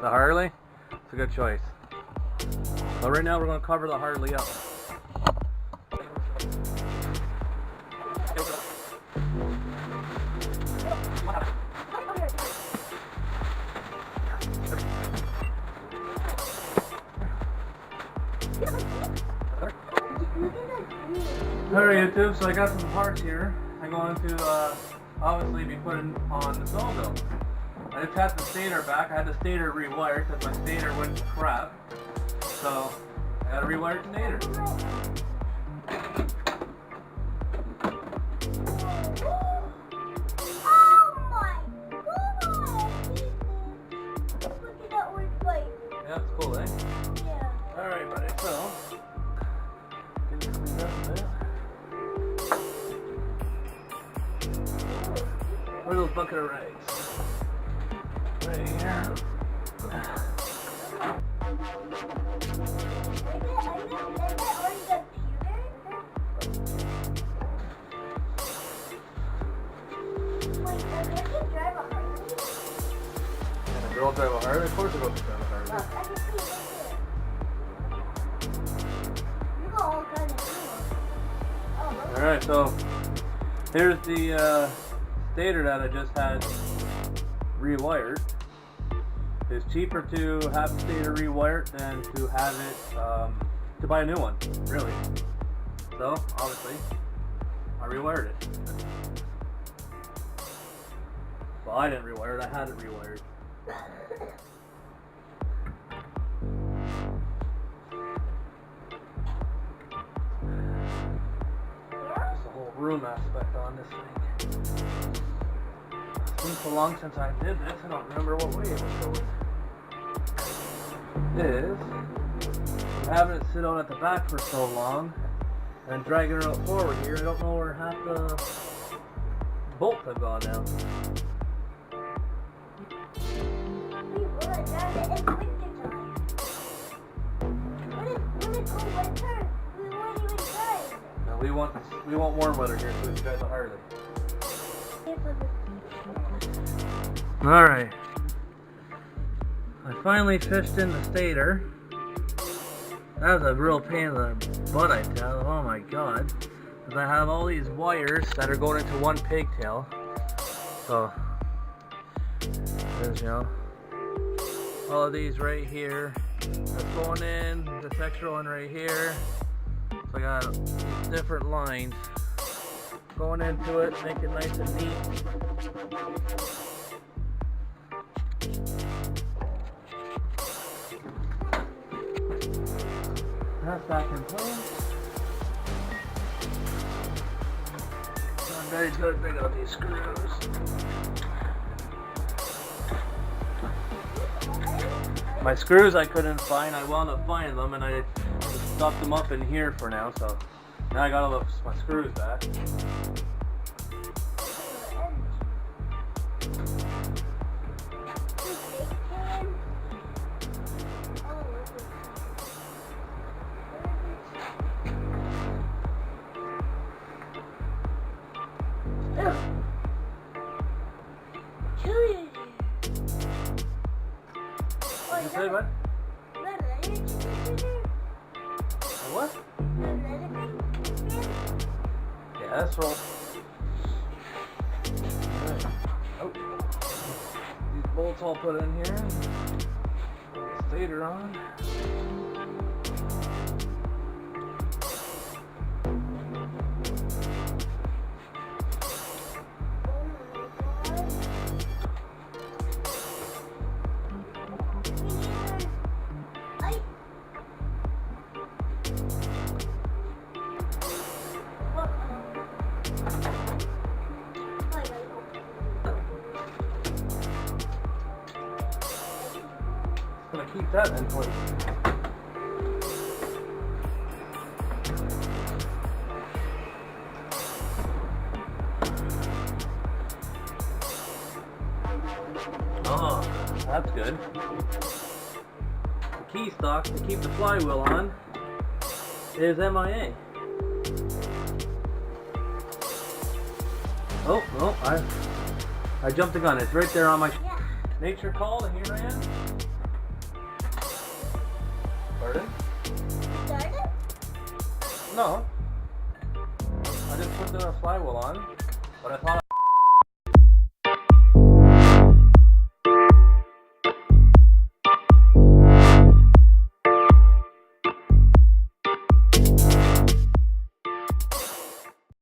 The Harley? It's a good choice. But right now we're going to cover the Harley up. Alright YouTube, so I got some parts here. I'm going to obviously be putting on the snowmobile. I just had the stator back. I had the stator rewired because my stator went to crap. So I got to rewire the stator. Yeah, it's cool, eh? Yeah. Alright, buddy, so get this cleaned up a bit. Where's those bucket of rags? Right here. Can a girl drive a Harley? Of course a girl can drive a Harley. Alright, so here's the stator that I just had rewired. It's cheaper to have the stator rewired than to have it, to buy a new one, really. So, obviously, I rewired it. Well, I didn't rewire it, I had it rewired. There's a whole room aspect on this thing. It's been so long since I did this, I don't remember what way it was going. Is having it sit on at the back for so long and dragging it out forward here, I don't know where half the bolts have gone now. No, we want warm weather here, so we drive the Harley. Alright. I finally fished in the stator. That was a real pain in the butt, I tell you. Oh my god. Because I have all these wires that are going into one pigtail. So, there's, you know, all of these right here. That's going in, this extra one right here. So I got these different lines going into it, make it nice and neat. That's back in place. Daddy's got to pick out these screws. My screws I couldn't find. I wound up finding them and I just stuffed them up in here for now. So now I got all my screws back. What did you say, bud? What? Yeah, that's all. Right. Oh. These bolts all put in here. Put the stator on. Gonna keep that in place. Oh, that's good. The key stock to keep the flywheel on is MIA. Oh, I jumped the gun. It's right there on my nature call, and here I am. No. I just put the flywheel on, but I thought